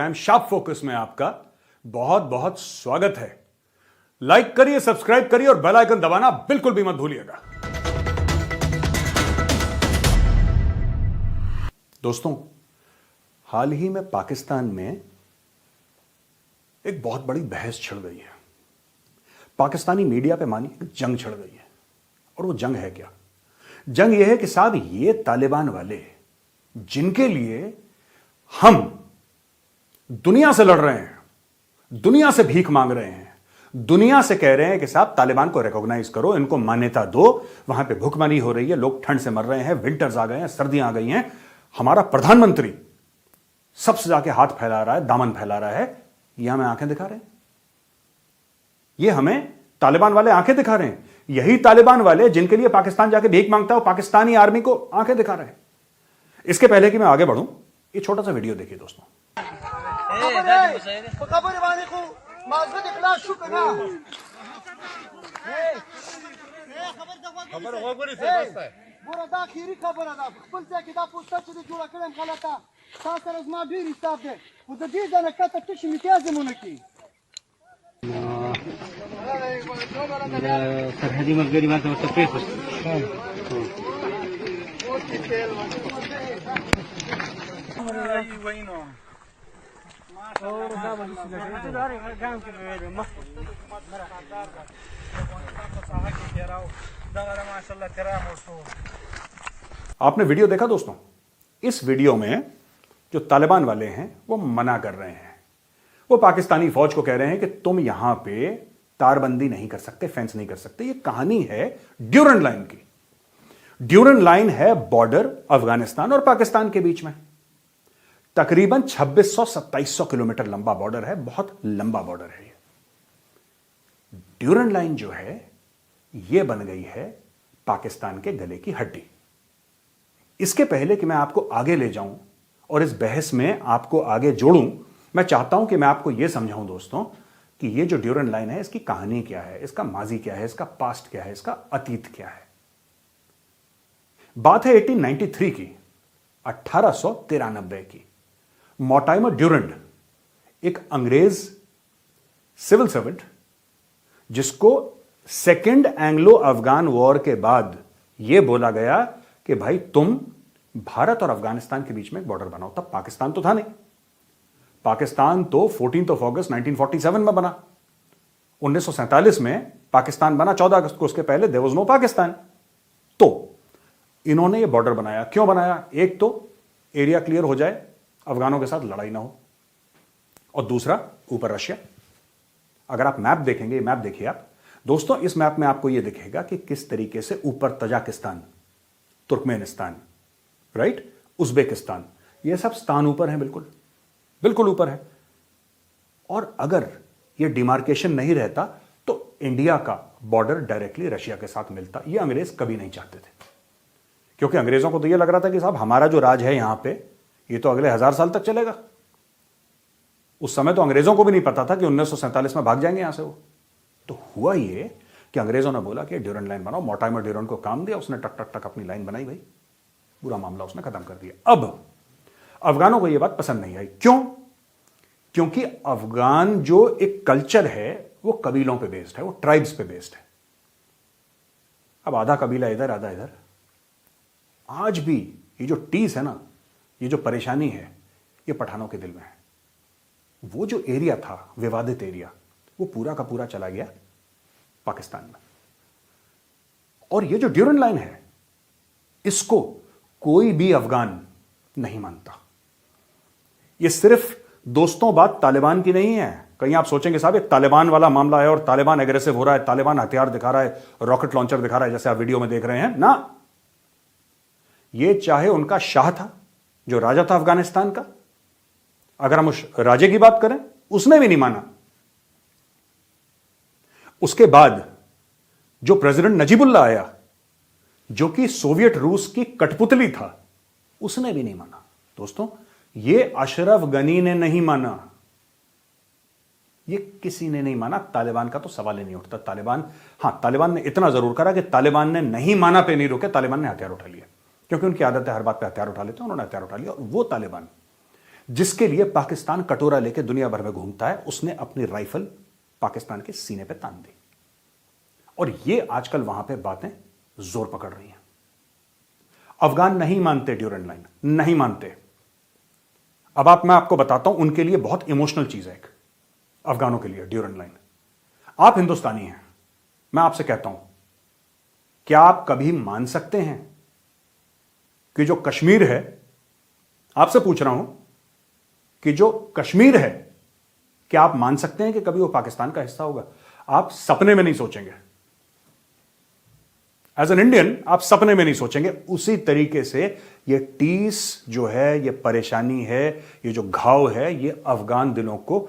Time sharp focus में आपका बहुत बहुत स्वागत है। लाइक करिए, सब्सक्राइब करिए और बेल आइकन दबाना बिल्कुल भी मत भूलिएगा। दोस्तों, हाल ही में पाकिस्तान में एक बहुत बड़ी बहस छिड़ गई है। पाकिस्तानी मीडिया पे मानी एक जंग छिड़ गई है। और वो जंग है क्या? जंग यह है कि साहब, ये तालिबान वाले जिनके लिए हम दुनिया से लड़ रहे हैं, दुनिया से भीख मांग रहे हैं, दुनिया से कह रहे हैं कि साहब तालिबान को रिकॉग्नाइज करो, इनको मान्यता दो, वहां पे भूखमरी हो रही है, लोग ठंड से मर रहे हैं, विंटर्स आ गए हैं, सर्दियां आ गई हैं, हमारा प्रधानमंत्री सबसे जाके हाथ फैला रहा है, दामन फैला रहा है, यह हमें आंखें दिखा रहे हैं। ये हमें तालिबान वाले आंखें दिखा रहे हैं। यही तालिबान वाले जिनके लिए पाकिस्तान जाके भीख मांगता है, पाकिस्तानी आर्मी को आंखें दिखा रहे हैं। इसके पहले कि मैं आगे बढ़ूं, ये छोटा सा वीडियो देखिए दोस्तों। सरहदी मलगरी बात आपने वीडियो देखा दोस्तों? इस वीडियो में जो तालिबान वाले हैं वो मना कर रहे हैं। वो पाकिस्तानी फौज को कह रहे हैं कि तुम यहां पे तारबंदी नहीं कर सकते, फेंस नहीं कर सकते। ये कहानी है ड्यूरन लाइन की। ड्यूरन लाइन है बॉर्डर अफगानिस्तान और पाकिस्तान के बीच में। तकरीबन 2600-2700 किलोमीटर लंबा बॉर्डर है, बहुत लंबा बॉर्डर है ये। ड्यूरन लाइन जो है ये बन गई है पाकिस्तान के गले की हड्डी। इसके पहले कि मैं आपको आगे ले जाऊं और इस बहस में आपको आगे जोड़ूं, मैं चाहता हूं कि मैं आपको यह समझाऊं दोस्तों कि ये जो ड्यूरन लाइन है, इसकी कहानी क्या है, इसका माजी क्या है, इसका पास्ट क्या है, इसका अतीत क्या है। बात है 1893 की, 1893 की। मोर्टाइमर ड्यूरंड एक अंग्रेज सिविल सर्वेंट, जिसको सेकेंड एंग्लो अफगान वॉर के बाद यह बोला गया कि भाई तुम भारत और अफगानिस्तान के बीच में एक बॉर्डर बनाओ। तब पाकिस्तान तो था नहीं। पाकिस्तान तो 14 अगस्त 1947 में बना। 1947 में पाकिस्तान बना, 14 अगस्त को। उसके पहले देयर वाज नो पाकिस्तान। तो इन्होंने ये बॉर्डर बनाया। क्यों बनाया? एक तो एरिया क्लियर हो जाए, अफगानों के साथ लड़ाई ना हो, और दूसरा ऊपर रशिया। अगर आप मैप देखेंगे, मैप देखिए आप दोस्तों, इस मैप में आपको यह दिखेगा कि किस तरीके से ऊपर तजाकिस्तान, तुर्कमेनिस्तान, राइट, उज्बेकिस्तान, ये सब स्थान ऊपर है, बिल्कुल बिल्कुल ऊपर है। और अगर ये डिमार्केशन नहीं रहता तो इंडिया का बॉर्डर डायरेक्टली रशिया के साथ मिलता। ये अंग्रेज कभी नहीं चाहते थे, क्योंकि अंग्रेजों को तो ये लग रहा था कि साहब हमारा जो राज है यहां पे, ये तो अगले 1000 साल तक चलेगा। उस समय तो अंग्रेजों को भी नहीं पता था कि 1947 में भाग जाएंगे यहां से वो। तो हुआ ये कि अंग्रेजों ने बोला कि ड्यूरन लाइन बनाओ। मोर्टाइमर ड्यूरन को काम दिया, उसने टक टक टक अपनी लाइन बनाई, भाई पूरा मामला उसने खत्म कर दिया। अब अफगानों को यह बात पसंद नहीं आई। क्यों? क्योंकि अफगान जो एक कल्चर है वो कबीलों पे बेस्ड है, वो ट्राइब्स पे बेस्ड है। अब आधा कबीला इधर, आधा इधर। आज भी ये जो टीस है ना, ये जो परेशानी है, ये पठानों के दिल में है। वो जो एरिया था, विवादित एरिया, वो पूरा का पूरा चला गया पाकिस्तान में। और ये जो ड्यूरन लाइन है, इसको कोई भी अफगान नहीं मानता। ये सिर्फ दोस्तों बात तालिबान की नहीं है। कहीं आप सोचेंगे साहब एक तालिबान वाला मामला है और तालिबान एग्रेसिव हो रहा है, तालिबान हथियार दिखा रहा है, रॉकेट लॉन्चर दिखा रहा है, जैसे आप वीडियो में देख रहे हैं ना। ये चाहे उनका शाह था, जो राजा था अफगानिस्तान का, अगर हम उस राजे की बात करें, उसने भी नहीं माना। उसके बाद जो प्रेसिडेंट नजीबुल्लाह आया, जो कि सोवियत रूस की कठपुतली था, उसने भी नहीं माना। दोस्तों, ये अशरफ गनी ने नहीं माना, ये किसी ने नहीं माना। तालिबान का तो सवाल ही नहीं उठता। तालिबान ने इतना जरूर करा कि तालिबान ने नहीं माना पे नहीं रोके, तालिबान ने हथियार उठा लिया, क्योंकि उनकी आदत है हर बात पे हथियार उठा लेते हैं। उन्होंने हथियार उठा लिया। और वो तालिबान जिसके लिए पाकिस्तान कटोरा लेके दुनिया भर में घूमता है, उसने अपनी राइफल पाकिस्तान के सीने पे तान दी। और ये आजकल वहां पे बातें जोर पकड़ रही हैं। अफगान नहीं मानते ड्यूरेंट लाइन, नहीं मानते। अब मैं आपको बताता हूं, उनके लिए बहुत इमोशनल चीज है एक, अफगानों के लिए ड्यूरेंट लाइन। आप हिंदुस्तानी हैं, मैं आपसे कहता हूं, क्या आप कभी मान सकते हैं कि जो कश्मीर है, आपसे पूछ रहा हूं कि जो कश्मीर है, क्या आप मान सकते हैं कि कभी वो पाकिस्तान का हिस्सा होगा? आप सपने में नहीं सोचेंगे। एज एन इंडियन आप सपने में नहीं सोचेंगे। उसी तरीके से ये टीस जो है, ये परेशानी है, ये जो घाव है, ये अफगान दिलों को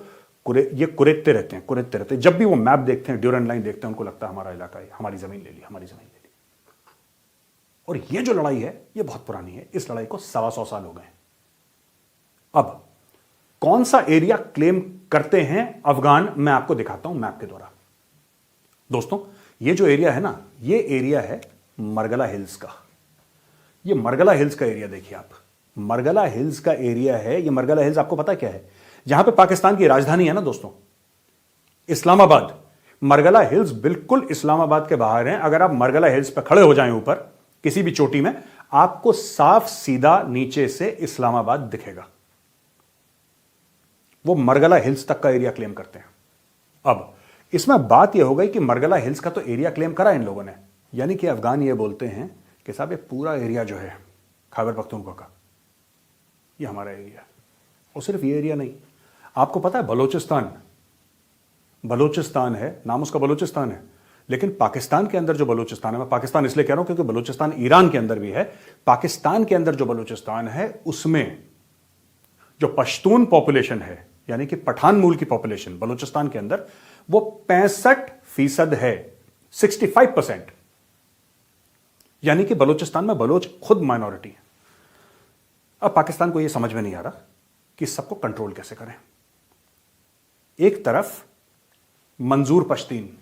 कुरेदते रहते हैं। जब भी वो मैप देखते हैं, ड्यूरेंट लाइन देखते हैं, उनको लगता है हमारा इलाका है, हमारी जमीन ले ली, हमारी जमीन ले ली। और ये जो लड़ाई है, ये बहुत पुरानी है। इस लड़ाई को 125 साल हो गए। अब कौन सा एरिया क्लेम करते हैं अफगान, मैं आपको दिखाता हूं मैप के द्वारा। दोस्तों, ये जो एरिया है ना, ये एरिया है मरगला हिल्स का। ये मरगला हिल्स का एरिया देखिए आप, मरगला हिल्स का एरिया है। ये मरगला हिल्स आपको पता क्या है? जहां पे पाकिस्तान की राजधानी है ना दोस्तों, इस्लामाबाद। मरगला हिल्स बिल्कुल इस्लामाबाद के बाहर हैं। अगर आप मरगला हिल्स पर खड़े हो जाएं ऊपर किसी भी चोटी में, आपको साफ सीधा नीचे से इस्लामाबाद दिखेगा। वो मरगला हिल्स तक का एरिया क्लेम करते हैं। अब इसमें बात यह हो गई कि मरगला हिल्स का तो एरिया क्लेम करा इन लोगों ने, यानी कि अफगान ये बोलते हैं कि साहब ये पूरा एरिया जो है खैबर पख्तूनख्वा का, ये हमारा एरिया है। और सिर्फ ये एरिया नहीं, आपको पता है बलोचिस्तान है, नाम उसका बलोचिस्तान है, लेकिन पाकिस्तान के अंदर जो बलोचिस्तान है, मैं पाकिस्तान इसलिए कह रहा हूं क्योंकि बलोचिस्तान ईरान के अंदर भी है। पाकिस्तान के अंदर जो बलोचिस्तान है, उसमें जो पश्तून पॉपुलेशन है, यानी कि पठान मूल की पॉपुलेशन बलूचिस्तान के अंदर, वो 65% है, 65%। यानी कि बलूचिस्तान में बलोच खुद माइनॉरिटी है। अब पाकिस्तान को यह समझ में नहीं आ रहा कि सबको कंट्रोल कैसे करें। एक तरफ मंजूर पश्तीन,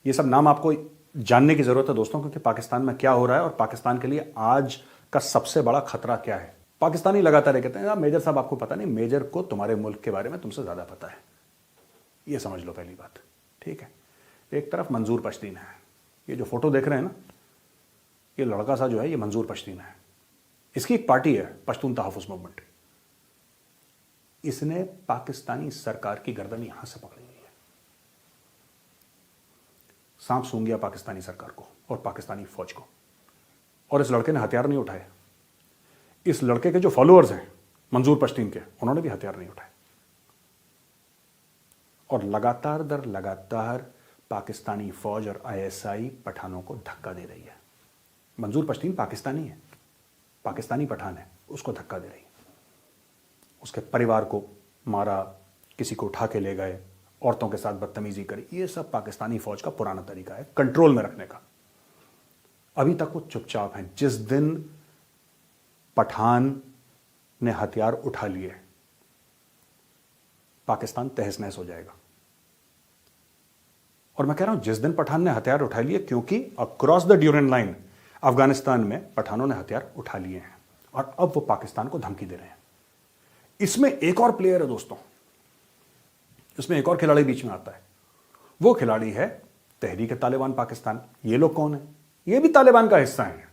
ये सब नाम आपको जानने की जरूरत है दोस्तों, क्योंकि पाकिस्तान में क्या हो रहा है और पाकिस्तान के लिए आज का सबसे बड़ा खतरा क्या है। पाकिस्तानी लगातार ये कहते हैं, मेजर साहब आपको पता नहीं, मेजर को तुम्हारे मुल्क के बारे में तुमसे ज्यादा पता है। ये समझ लो पहली बात, ठीक है। एक तरफ मंजूर पश्तीन है, ये जो फोटो देख रहे हैं ना, ये लड़का सा जो है, ये मंजूर पश्तीन है। इसकी एक पार्टी है पश्तून तहफ़्फ़ुज़ मूवमेंट। इसने पाकिस्तानी सरकार की गर्दन यहां से पकड़ी हुई है। सांप सूंघ गया पाकिस्तानी सरकार को और पाकिस्तानी फौज को, और इस लड़के ने हथियार नहीं उठाए। इस लड़के के जो फॉलोअर्स हैं मंजूर पश्तीन के, उन्होंने भी हथियार नहीं उठाए। और लगातार दर लगातार पाकिस्तानी फौज और आईएसआई पठानों को धक्का दे रही है। मंजूर पश्तीन पाकिस्तानी है, पाकिस्तानी पठान है, उसको धक्का दे रही है। उसके परिवार को मारा, किसी को उठा के ले गए, औरतों के साथ बदतमीजी करी। ये सब पाकिस्तानी फौज का पुराना तरीका है कंट्रोल में रखने का। अभी तक वो चुपचाप हैं। जिस दिन पठान ने हथियार उठा लिए, पाकिस्तान तहस नहस हो जाएगा। और मैं कह रहा हूं जिस दिन पठान ने हथियार उठा लिए, क्योंकि across the Durand line Afghanistan में पठानों ने हथियार उठा लिए हैं और अब वो पाकिस्तान को धमकी दे रहे हैं। इसमें एक और प्लेयर है दोस्तों, इसमें एक और खिलाड़ी बीच में आता है। वो खिलाड़ी है तहरीक तालिबान पाकिस्तान। ये लोग कौन है? ये भी तालिबान का हिस्सा है,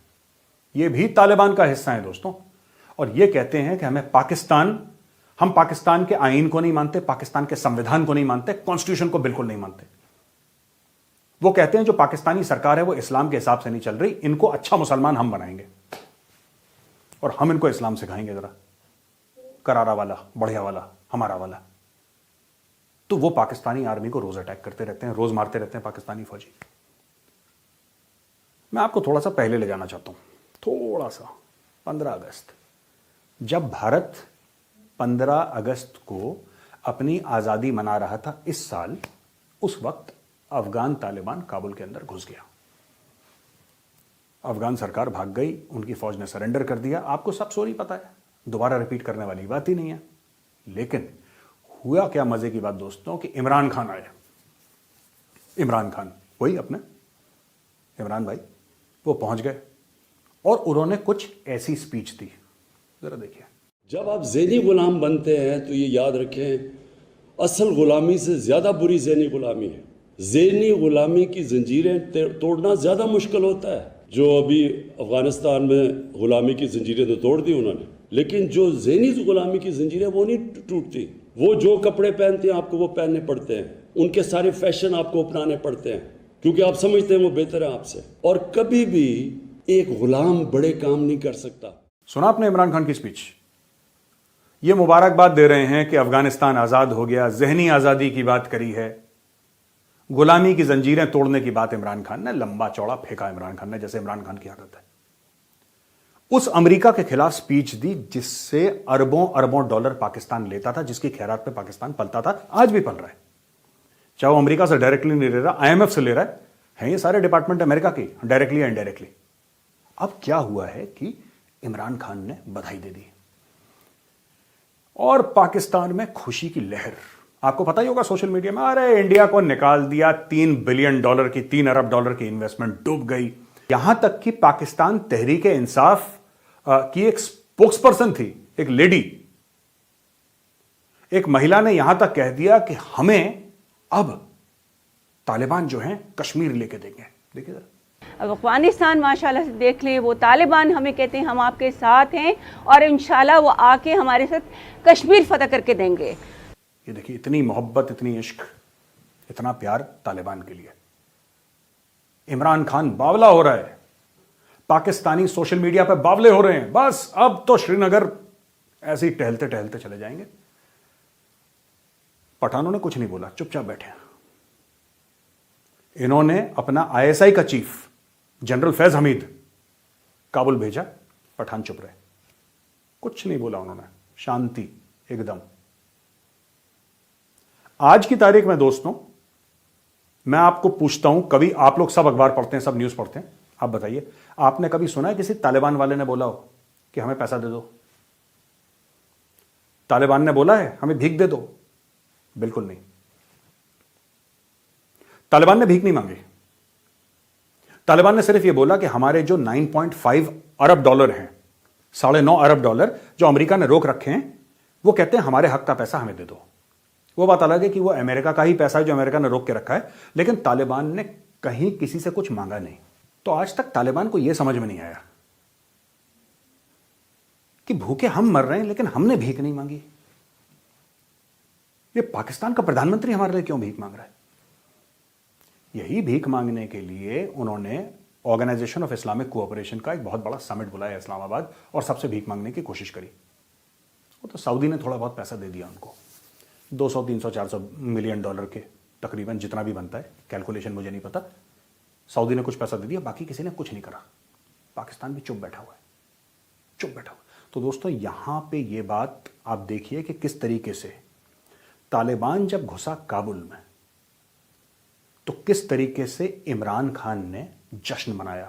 ये भी तालिबान का हिस्सा है दोस्तों। और ये कहते हैं कि हम पाकिस्तान के आईन को नहीं मानते, पाकिस्तान के संविधान को नहीं मानते, कॉन्स्टिट्यूशन को बिल्कुल नहीं मानते। वो कहते हैं जो पाकिस्तानी सरकार है वो इस्लाम के हिसाब से नहीं चल रही, इनको अच्छा मुसलमान हम बनाएंगे और हम इनको इस्लाम सिखाएंगे, जरा करारा वाला, बढ़िया वाला, हमारा वाला। तो वो पाकिस्तानी आर्मी को रोज अटैक करते रहते हैं, रोज मारते रहते हैं पाकिस्तानी फौजी। मैं आपको थोड़ा सा पहले ले जाना चाहता हूं, थोड़ा सा 15 अगस्त, जब भारत 15 अगस्त को अपनी आजादी मना रहा था इस साल, उस वक्त अफगान तालिबान काबुल के अंदर घुस गया। अफगान सरकार भाग गई, उनकी फौज ने सरेंडर कर दिया। आपको सब स्टोरी पता है, दोबारा रिपीट करने वाली बात ही नहीं है। लेकिन हुआ क्या मजे की बात दोस्तों कि इमरान खान आए। इमरान खान, वही अपने इमरान भाई, वो पहुंच गए और उन्होंने कुछ ऐसी स्पीच दी, जरा देखिए। जब आप ज़हनी गुलाम बनते हैं तो ये याद रखें, असल गुलामी से ज़्यादा बुरी ज़हनी गुलामी है। ज़हनी गुलामी की जंजीरें तोड़ना ज़्यादा मुश्किल होता है। जो अभी अफ़गानिस्तान में गुलामी की जंजीरें तो तोड़ दी उन्होंने, लेकिन जो ज़हनी गुलामी की जंजीरें वो नहीं टूटती। वो जो कपड़े पहनते हैं आपको वो पहनने पड़ते हैं, उनके सारे फैशन आपको अपनाने पड़ते हैं, क्योंकि आप समझते हैं वो बेहतर है आपसे। और कभी भी एक गुलाम बड़े काम नहीं कर सकता। सुना आपने इमरान खान की स्पीच? ये मुबारकबाद दे रहे हैं कि अफगानिस्तान आजाद हो गया, जहनी आजादी की बात करी है, गुलामी की जंजीरें तोड़ने की बात इमरान खान ने लंबा चौड़ा फेंका। इमरान खान ने, जैसे इमरान खान की आदत है, उस अमेरिका के खिलाफ स्पीच दी जिससे अरबों अरबों डॉलर पाकिस्तान लेता था, जिसकी खैरात पे पाकिस्तान पलता था, आज भी पल रहा है। चाहे वो अमेरिका से डायरेक्टली नहीं ले रहा, आईएमएफ से ले रहा है ये सारे डिपार्टमेंट अमेरिका की, डायरेक्टली या इनडायरेक्टली। अब क्या हुआ है कि इमरान खान ने बधाई दे दी और पाकिस्तान में खुशी की लहर। आपको पता ही होगा सोशल मीडिया में, अरे इंडिया को निकाल दिया, $3 बिलियन की, 3 अरब डॉलर की इन्वेस्टमेंट डूब गई। यहां तक कि पाकिस्तान तहरीक इंसाफ की एक स्पोक्स पर्सन थी, एक लेडी, एक महिला ने यहां तक कह दिया कि हमें अब तालिबान जो हैं कश्मीर लेके देंगे। देखिए जरा, अब अफगानिस्तान माशाल्लाह से देख लें, वो तालिबान हमें कहते हैं हम आपके साथ हैं और इंशाल्लाह वो आके हमारे साथ कश्मीर फतह करके देंगे। ये देखिए, इतनी मोहब्बत, इतनी इश्क, इतना प्यार तालिबान के लिए। इमरान खान बावला हो रहा है, पाकिस्तानी सोशल मीडिया पे बावले हो रहे हैं। बस अब तो श्रीनगर ऐसे ही टहलते टहलते चले जाएंगे। पठानों ने कुछ नहीं बोला, चुपचाप बैठे हैं। इन्होंने अपना आईएसआई का चीफ जनरल फैज हमीद काबुल भेजा, पठान चुप रहे, कुछ नहीं बोला उन्होंने, शांति एकदम। आज की तारीख में दोस्तों, मैं आपको पूछता हूं, कभी आप लोग सब अखबार पढ़ते हैं, सब न्यूज पढ़ते हैं, आप बताइए, आपने कभी सुना है किसी तालिबान वाले ने बोला हो कि हमें पैसा दे दो? तालिबान ने बोला है हमें भीख दे दो? बिल्कुल नहीं। तालिबान ने भीख नहीं मांगी। तालिबान ने सिर्फ यह बोला कि हमारे जो 9.5 अरब डॉलर हैं, 9.5 अरब डॉलर जो अमेरिका ने रोक रखे हैं, वो कहते हैं हमारे हक का पैसा हमें दे दो। वो बात अलग है कि वो अमेरिका का ही पैसा है जो अमेरिका ने रोक के रखा है, लेकिन तालिबान ने कहीं किसी से कुछ मांगा नहीं। तो आज तक तालिबान को यह समझ में नहीं आया कि भूखे हम मर रहे हैं लेकिन हमने भीख नहीं मांगी। ये पाकिस्तान का प्रधानमंत्री हमारे लिए क्यों भीख मांग रहा है? यही भीख मांगने के लिए उन्होंने ऑर्गेनाइजेशन ऑफ इस्लामिक कोऑपरेशन का एक बहुत बड़ा समिट बुलाया इस्लामाबाद और सबसे भीख मांगने की कोशिश करी। वो तो सऊदी ने थोड़ा बहुत पैसा दे दिया उनको, 200, 300, 400 मिलियन डॉलर के तकरीबन, जितना भी बनता है, कैलकुलेशन मुझे नहीं पता। सऊदी ने कुछ पैसा दे दिया, बाकी किसी ने कुछ नहीं करा। पाकिस्तान भी चुप बैठा हुआ है, चुप बैठा हुआ। तो दोस्तों, यहां पे ये बात आप देखिए कि किस तरीके से तालिबान जब घुसा काबुल में, तो किस तरीके से इमरान खान ने जश्न मनाया।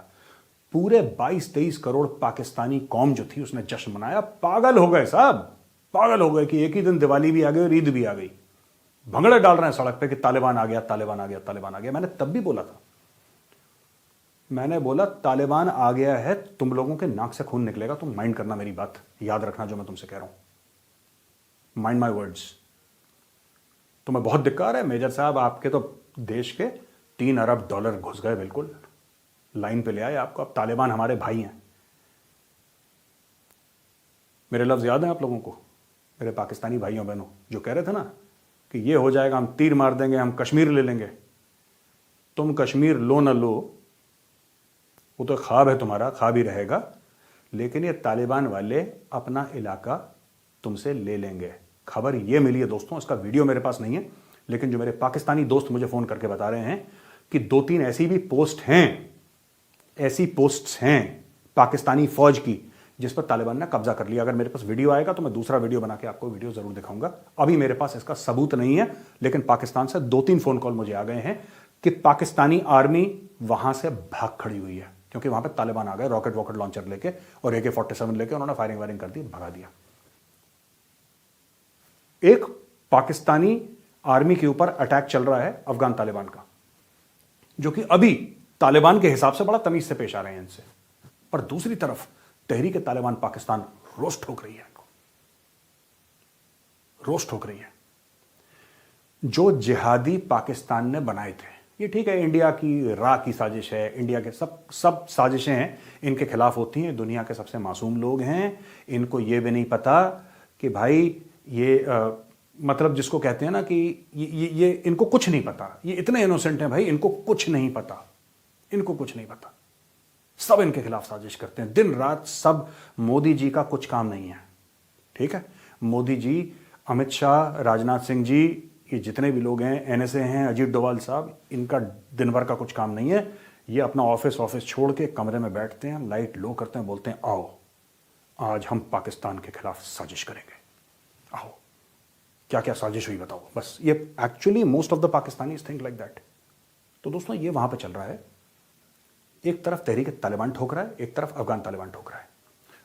पूरे 22-23 करोड़ पाकिस्तानी कौम जो थी उसने जश्न मनाया। पागल हो गए साहब, पागल हो गए कि एक ही दिन दिवाली भी आ गई और ईद भी आ गई। भंगड़े डाल रहे हैं सड़क पे कि तालिबान आ गया, तालिबान आ गया, तालिबान आ गया। मैंने तब भी बोला था, मैंने बोला तालिबान आ गया है, तुम लोगों के नाक से खून निकलेगा। तुम माइंड करना, मेरी बात याद रखना जो मैं तुमसे कह रहा हूं। Mind my words. तुम्हें बहुत धिक्कार है मेजर साहब, आपके तो देश के 3 अरब डॉलर घुस गए, बिल्कुल लाइन पे ले आए आपको। अब तालिबान हमारे भाई हैं। मेरे लफ्ज याद हैं आप लोगों को, मेरे पाकिस्तानी भाइयों बहनों, जो कह रहे थे ना कि ये हो जाएगा, हम तीर मार देंगे, हम कश्मीर ले लेंगे। तुम कश्मीर लो ना लो, वो तो ख्वाब है तुम्हारा, ख्वाब ही रहेगा, लेकिन ये तालिबान वाले अपना इलाका तुमसे ले लेंगे। खबर ये मिली है दोस्तों, इसका वीडियो मेरे पास नहीं है, लेकिन जो मेरे पाकिस्तानी दोस्त मुझे फोन करके बता रहे हैं कि 2-3 ऐसी भी पोस्ट हैं, ऐसी पोस्ट्स हैं पाकिस्तानी फौज की जिस पर तालिबान ने कब्जा कर लिया। अगर मेरे पास वीडियो आएगा तो मैं दूसरा वीडियो बना के आपको वीडियो जरूर दिखाऊंगा। अभी मेरे पास इसका सबूत नहीं है, लेकिन पाकिस्तान से 2-3 फोन कॉल मुझे आ गए हैं कि पाकिस्तानी आर्मी वहां से भाग खड़ी हुई है, क्योंकि वहां पर तालिबान आ गए रॉकेट वॉकेट लॉन्चर लेके और AK-47 लेके, उन्होंने फायरिंग वायरिंग कर दी, भगा दिया। एक पाकिस्तानी आर्मी के ऊपर अटैक चल रहा है अफगान तालिबान का, जो कि अभी तालिबान के हिसाब से बड़ा तमीज से पेश आ रहे हैं इनसे। पर दूसरी तरफ तहरीक तालिबान पाकिस्तान रोस्ट ठोक रही है इनको। रोस्ट ठोक रही है। जो जिहादी पाकिस्तान ने बनाए थे, ये ठीक है, इंडिया की रा की साजिश है, इंडिया के सब साजिशें हैं इनके खिलाफ होती हैं, दुनिया के सबसे मासूम लोग हैं, इनको ये भी नहीं पता कि भाई ये मतलब जिसको कहते हैं ना कि ये इनको कुछ नहीं पता, ये इतने इनोसेंट हैं भाई, इनको कुछ नहीं पता, इनको कुछ नहीं पता। सब इनके खिलाफ साजिश करते हैं दिन रात सब। मोदी जी का कुछ काम नहीं है, ठीक है। मोदी जी, अमित शाह, राजनाथ सिंह जी, ये जितने भी लोग हैं, एनएसए हैं, अजीत डोभाल साहब, इनका दिन भर का कुछ काम नहीं है। ये अपना ऑफिस छोड़ के कमरे में बैठते हैं, लाइट लो करते हैं, बोलते हैं आओ आज हम पाकिस्तान के खिलाफ साजिश करेंगे, आओ। क्या क्या साजिश हुई बताओ। बस ये actually most of the Pakistanis think like that. तो दोस्तों ये वहां पे चल रहा है, एक तरफ तहरीक तालिबान ठोक रहा है, एक तरफ अफगान तालिबान ठोक रहा है।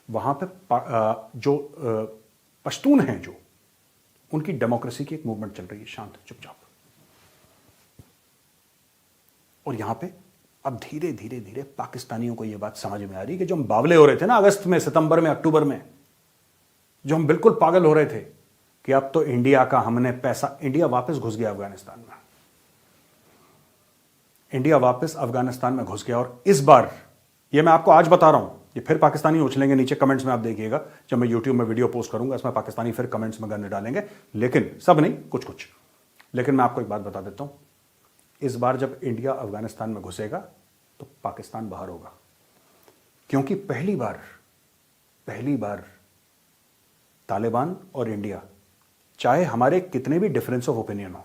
वहां पे जो पश्तून हैं, जो उनकी डेमोक्रेसी की एक मूवमेंट चल रही है, शांत चुपचाप। और यहां पे अब धीरे धीरे धीरे पाकिस्तानियों को यह बात समझ में आ रही है कि जो हम बावले हो रहे थे ना अगस्त में, सितंबर में, अक्टूबर में, जो हम बिल्कुल पागल हो रहे थे कि अब तो इंडिया का हमने पैसा, इंडिया वापस घुस गया अफगानिस्तान में, इंडिया वापस अफगानिस्तान में घुस गया। और इस बार ये मैं आपको आज बता रहा हूं, ये फिर पाकिस्तानी उछलेंगे नीचे कमेंट्स में, आप देखिएगा जब मैं यूट्यूब में वीडियो पोस्ट करूंगा, इसमें पाकिस्तानी फिर कमेंट्स में गंदे डालेंगे, लेकिन सब नहीं, कुछ कुछ। लेकिन मैं आपको एक बात बता देता हूं, इस बार जब इंडिया अफगानिस्तान में घुसेगा तो पाकिस्तान बाहर होगा। क्योंकि पहली बार तालिबान और इंडिया, चाहे हमारे कितने भी डिफरेंस ऑफ ओपिनियन हो,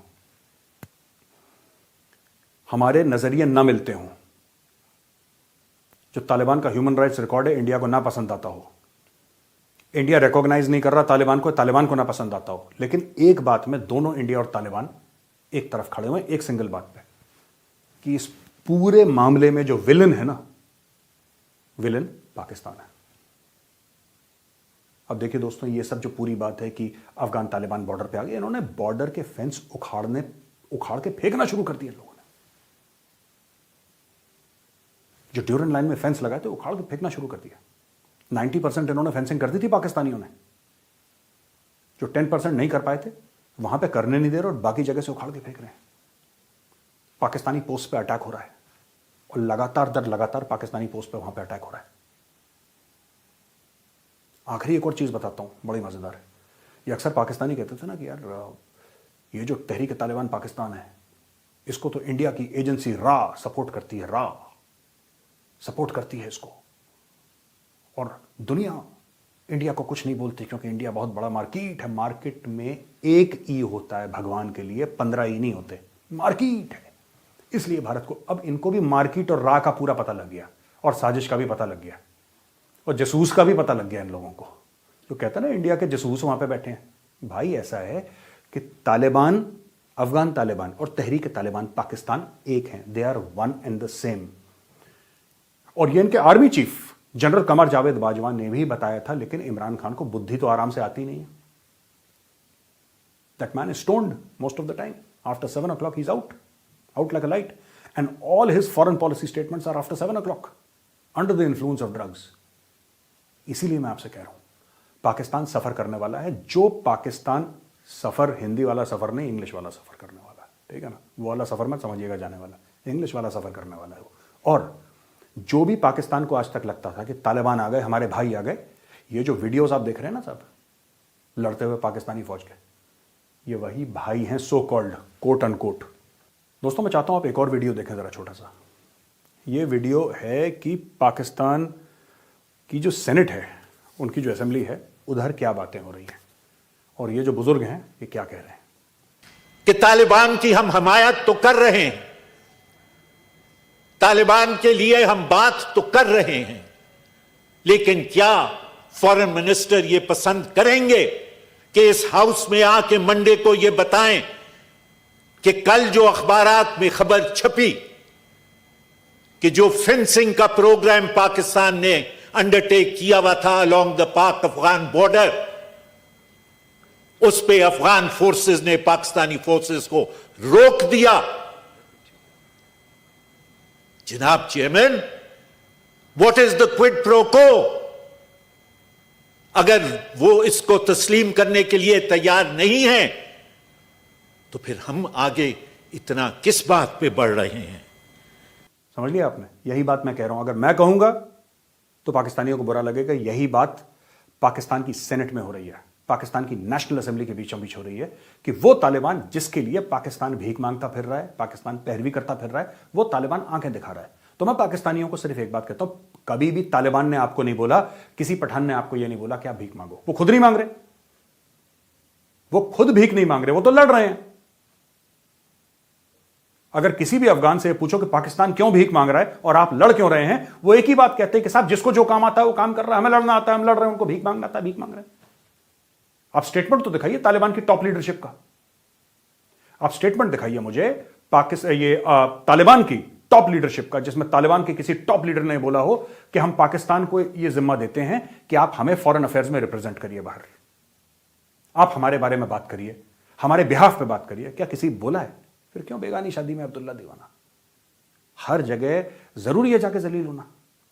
हमारे नजरिए ना मिलते हों, जो तालिबान का ह्यूमन राइट्स रिकॉर्ड है इंडिया को ना पसंद आता हो, इंडिया रिकॉग्नाइज नहीं कर रहा तालिबान को ना पसंद आता हो, लेकिन एक बात में दोनों इंडिया और तालिबान एक तरफ खड़े हुए, एक सिंगल बात पे, कि इस पूरे मामले में जो विलन है ना, विलन पाकिस्तान है। अब देखिए दोस्तों, ये सब जो पूरी बात है कि अफगान तालिबान बॉर्डर पे आ गए, इन्होंने बॉर्डर के फेंस उखाड़ के फेंकना शुरू कर दिया। लोगों ने जो ड्यूरन लाइन में फेंस लगाए थे, उखाड़ के फेंकना शुरू कर दिया। 90% इन्होंने फेंसिंग कर दी थी पाकिस्तानियों ने, जो 10% नहीं कर पाए थे वहां पे करने नहीं दे रहे और बाकी जगह से उखाड़ के फेंक रहे हैं। पाकिस्तानी पोस्ट पे अटैक हो रहा है और लगातार पाकिस्तानी पोस्ट पे वहां पे अटैक हो रहा है। आखिरी एक और चीज बताता हूं, बड़ी मजेदार है। ये अक्सर पाकिस्तानी कहते थे ना कि यार ये जो तहरीक तालिबान पाकिस्तान है, इसको तो इंडिया की एजेंसी रा सपोर्ट करती है, रा सपोर्ट करती है इसको, और दुनिया इंडिया को कुछ नहीं बोलती क्योंकि इंडिया बहुत बड़ा मार्केट है। मार्केट में एक ई होता है भगवान के लिए, 15 ई नहीं होते, मार्केट है। इसलिए भारत को, अब इनको भी मार्केट और रा का पूरा पता लग गया, और साजिश का भी पता लग गया, और जसूस का भी पता लग गया इन लोगों को। जो कहता है ना इंडिया के जसूस वहां पे बैठे हैं, भाई ऐसा है कि तालिबान, अफगान तालिबान और तहरीक तालिबान पाकिस्तान एक हैं, they are one and the same. और ये इनके army chief general Qamar Javed Bajwa ने भी बताया था, लेकिन इमरान खान को बुद्धि तो आराम से आती नहीं है। That man is stoned most of the time, after 7 o'clock he's out like a light, and all his foreign policy statements are after 7 o'clock, under the influence of drugs. इसीलिए मैं आपसे कह रहा हूं, पाकिस्तान सफर करने वाला है। जो पाकिस्तान सफर, हिंदी वाला सफर नहीं, इंग्लिश वाला सफर करने वाला है, ठीक है ना, वो वाला सफर मत समझिएगा जाने वाला, इंग्लिश वाला सफर करने वाला है वो। और जो भी पाकिस्तान को आज तक लगता था कि तालिबान आ गए, हमारे भाई आ गए, ये जो वीडियोस आप देख रहे हैं ना सब लड़ते हुए पाकिस्तानी फौज के, ये वही भाई हैं, सो कॉल्ड, कोट अनकोट। दोस्तों मैं चाहता हूं आप एक और वीडियो देखें जरा, छोटा सा। ये वीडियो है कि पाकिस्तान की जो सेनेट है, उनकी जो असेंबली है, उधर क्या बातें हो रही हैं, और ये जो बुजुर्ग हैं ये क्या कह रहे हैं। कि तालिबान की हम हमायत तो कर रहे हैं, तालिबान के लिए हम बात तो कर रहे हैं, लेकिन क्या फॉरेन मिनिस्टर ये पसंद करेंगे कि इस हाउस में आके मंडे को ये बताएं कि कल जो अखबारात में खबर छपी कि जो फेंसिंग का प्रोग्राम पाकिस्तान ने अंडरटेक किया हुआ था अलोंग द पाक अफगान बॉर्डर, उस पे अफगान फोर्सेस ने पाकिस्तानी फोर्सेस को रोक दिया। जनाब chairman, what is the quid pro को? अगर वो इसको तस्लीम करने के लिए तैयार नहीं है तो फिर हम आगे इतना किस बात पे बढ़ रहे हैं? समझ लिया आपने? यही बात मैं कह रहा हूं। अगर मैं कहूंगा तो पाकिस्तानियों को बुरा लगेगा। यही बात पाकिस्तान की सेनेट में हो रही है, पाकिस्तान की नेशनल असेंबली के बीचों बीच हो रही है कि वो तालिबान जिसके लिए पाकिस्तान भीख मांगता फिर रहा है, पाकिस्तान पैरवी करता फिर रहा है, वो तालिबान आंखें दिखा रहा है। तो मैं पाकिस्तानियों को सिर्फ एक बात कहता हूं, कभी भी तालिबान ने आपको नहीं बोला, किसी पठान ने आपको यह नहीं बोला कि आप भीख मांगो। वो खुद नहीं मांग रहे, वो खुद भीख नहीं मांग रहे, वो तो लड़ रहे हैं। अगर किसी भी अफगान से पूछो कि पाकिस्तान क्यों भीख मांग रहा है और आप लड़ क्यों रहे हैं, वो एक ही बात कहते हैं कि साहब जिसको जो काम आता है वो काम कर रहा है, हमें लड़ना आता है हम लड़ रहे हैं, उनको भीख मांगना आता है भीख मांग रहे हैं। आप स्टेटमेंट तो दिखाइए तालिबान की टॉप लीडरशिप का, आप स्टेटमेंट दिखाइए मुझे तालिबान की टॉप लीडरशिप का, जिसमें तालिबान के किसी टॉप लीडर ने बोला हो कि हम पाकिस्तान को यह जिम्मा देते हैं कि आप हमें फॉरेन अफेयर्स में रिप्रेजेंट करिए बाहर, आप हमारे बारे में बात करिए, हमारे बिहाफ पे बात करिए। क्या किसी बोला है? फिर क्यों बेगानी शादी में अब्दुल्ला दीवाना? हर जगह जरूरी है जाके जलील होना,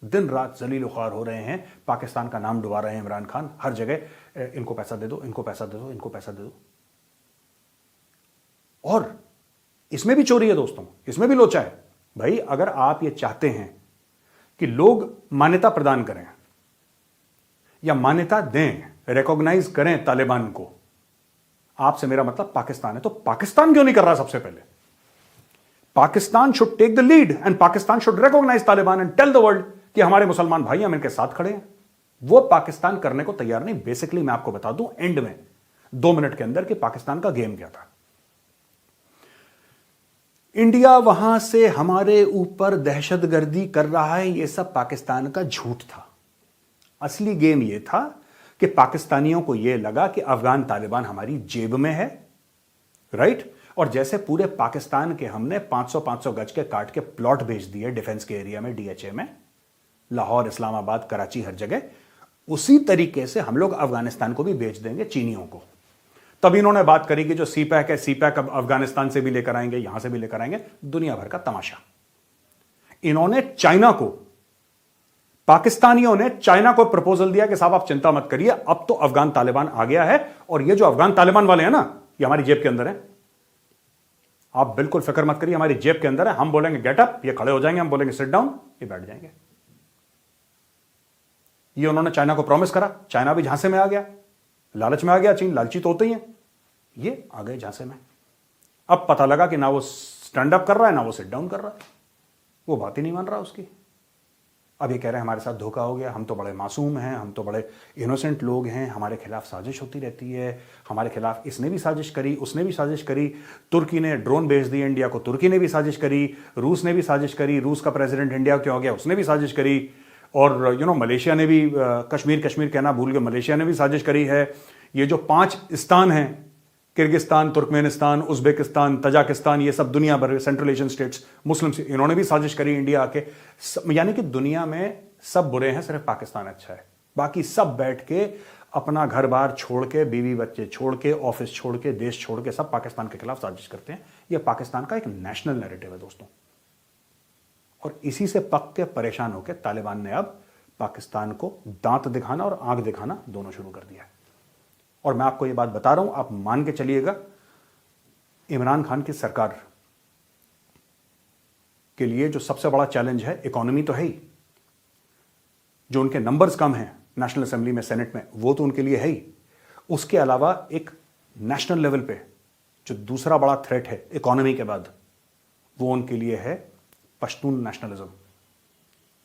दिन रात जलील ख्वार हो रहे हैं, पाकिस्तान का नाम डुबा रहे हैं इमरान खान, हर जगह इनको पैसा दे दो, इनको पैसा दे दो, इनको पैसा दे दो। और इसमें भी चोरी है दोस्तों, इसमें भी लोचा है। भाई अगर आप ये चाहते हैं कि लोग मान्यता प्रदान करें या मान्यता दें, रिकॉग्नाइज करें तालिबान को, आपसे मेरा मतलब पाकिस्तान है, तो पाकिस्तान क्यों नहीं कर रहा? सबसे पहले Pakistan should take the lead and Pakistan should recognise Taliban and tell the world कि हमारे मुसलमान भाई हम इनके साथ खड़े हैं। वो पाकिस्तान करने को तैयार नहीं। बेसिकली मैं आपको बता दूं एंड में 2 मिनट के अंदर कि पाकिस्तान का गेम क्या था। इंडिया वहां से हमारे ऊपर दहशतगर्दी कर रहा है, यह सब पाकिस्तान का झूठ था। असली गेम यह था कि पाकिस्तानियों को यह लगा कि अफगान तालिबान हमारी जेब में है, राइट? और जैसे पूरे पाकिस्तान के हमने 500-500 गज के काट के प्लॉट भेज दिए डिफेंस के एरिया में, डीएचए में, लाहौर, इस्लामाबाद, कराची, हर जगह, उसी तरीके से हम लोग अफगानिस्तान को भी भेज देंगे चीनियों को। तब इन्होंने बात करी कि जो सीपैक है, सीपैक अब अफगानिस्तान से भी लेकर आएंगे, यहां से भी लेकर आएंगे, दुनिया भर का तमाशा। इन्होंने चाइना को, पाकिस्तानियों ने चाइना को प्रपोजल दिया कि साहब आप चिंता मत करिए, अब तो अफगान तालिबान आ गया है और ये जो अफगान तालिबान वाले हैं ना, ये हमारी जेब के अंदर है, आप बिल्कुल फिक्र मत करिए, हमारी जेब के अंदर है। हम बोलेंगे गेट अप, ये खड़े हो जाएंगे, हम बोलेंगे सिट डाउन, ये बैठ जाएंगे। ये उन्होंने चाइना को प्रॉमिस करा, चाइना भी झांसे में आ गया, लालच में आ गया। चीन लालची तो होते ही है, ये आ गए झांसे में। अब पता लगा कि ना वो स्टैंड अप कर रहा है ना वो सिट डाउन कर रहा है, वो बात ही नहीं मान रहा उसकी। अब ये कह रहे हैं हमारे साथ धोखा हो गया, हम तो बड़े मासूम हैं, हम तो बड़े इनोसेंट लोग हैं, हमारे खिलाफ साजिश होती रहती है, हमारे खिलाफ इसने भी साजिश करी, उसने भी साजिश करी, तुर्की ने ड्रोन भेज दिए इंडिया को, तुर्की ने भी साजिश करी, रूस ने भी साजिश करी, रूस का प्रेसिडेंट इंडिया क्यों हो गया, उसने भी साजिश करी, और मलेशिया ने भी कश्मीर कहना भूल गए, मलेशिया ने भी साजिश करी है। ये जो 5 स्थान हैं, किर्गिस्तान, तुर्कमेनिस्तान, उज्बेकिस्तान, तजाकिस्तान, ये सब दुनिया भर सेंट्रल एशियन स्टेट्स, मुस्लिम, इन्होंने भी साजिश करी इंडिया आके। यानी कि दुनिया में सब बुरे हैं, सिर्फ पाकिस्तान अच्छा है। बाकी सब बैठ के अपना घर बार छोड़ के, बीवी बच्चे छोड़ के, ऑफिस छोड़ के, देश छोड़ के, सब पाकिस्तान के खिलाफ साजिश करते हैं। यह पाकिस्तान का एक नेशनल नैरेटिव है दोस्तों, और इसी से पक के परेशान होकर तालिबान ने अब पाकिस्तान को दांत दिखाना और आंख दिखाना दोनों शुरू कर दिया है। और मैं आपको यह बात बता रहा हूं, आप मान के चलिएगा, इमरान खान की सरकार के लिए जो सबसे बड़ा चैलेंज है, इकोनॉमी तो है ही, जो उनके नंबर्स कम हैं नेशनल असेंबली में, सेनेट में, वो तो उनके लिए है ही। उसके अलावा एक नेशनल लेवल पे जो दूसरा बड़ा थ्रेट है इकोनॉमी के बाद, वो उनके लिए है पश्तून नेशनलिज्म,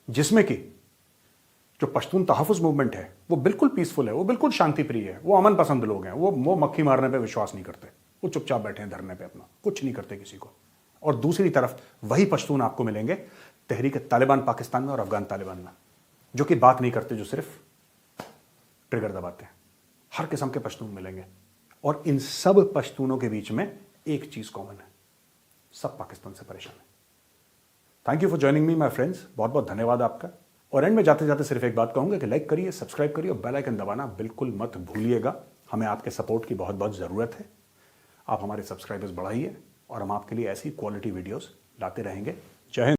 जिसमें कि जो पश्तून तहफ़्फ़ुज़ मूवमेंट है वो बिल्कुल पीसफुल है, वो बिल्कुल शांति प्रिय है, वो अमन पसंद लोग हैं, वो मक्खी मारने पे विश्वास नहीं करते, वो चुपचाप बैठे हैं धरने पे, अपना कुछ नहीं करते किसी को। और दूसरी तरफ वही पश्तून आपको मिलेंगे तहरीक तालिबान पाकिस्तान में और अफगान तालिबान में, जो कि बात नहीं करते, जो सिर्फ ट्रिगर दबाते हैं। हर किस्म के पश्तून मिलेंगे, और इन सब पश्तूनों के बीच में एक चीज कॉमन है, सब पाकिस्तान से परेशान है। Thank you for joining me my friends, बहुत बहुत धन्यवाद आपका। और एंड में जाते जाते सिर्फ एक बात कहूंगा कि लाइक करिए, सब्सक्राइब करिए और बेल आइकन दबाना बिल्कुल मत भूलिएगा। हमें आपके सपोर्ट की बहुत बहुत ज़रूरत है। आप हमारे सब्सक्राइबर्स बढ़ाइए और हम आपके लिए ऐसी क्वालिटी वीडियोस लाते रहेंगे। जय हिंद।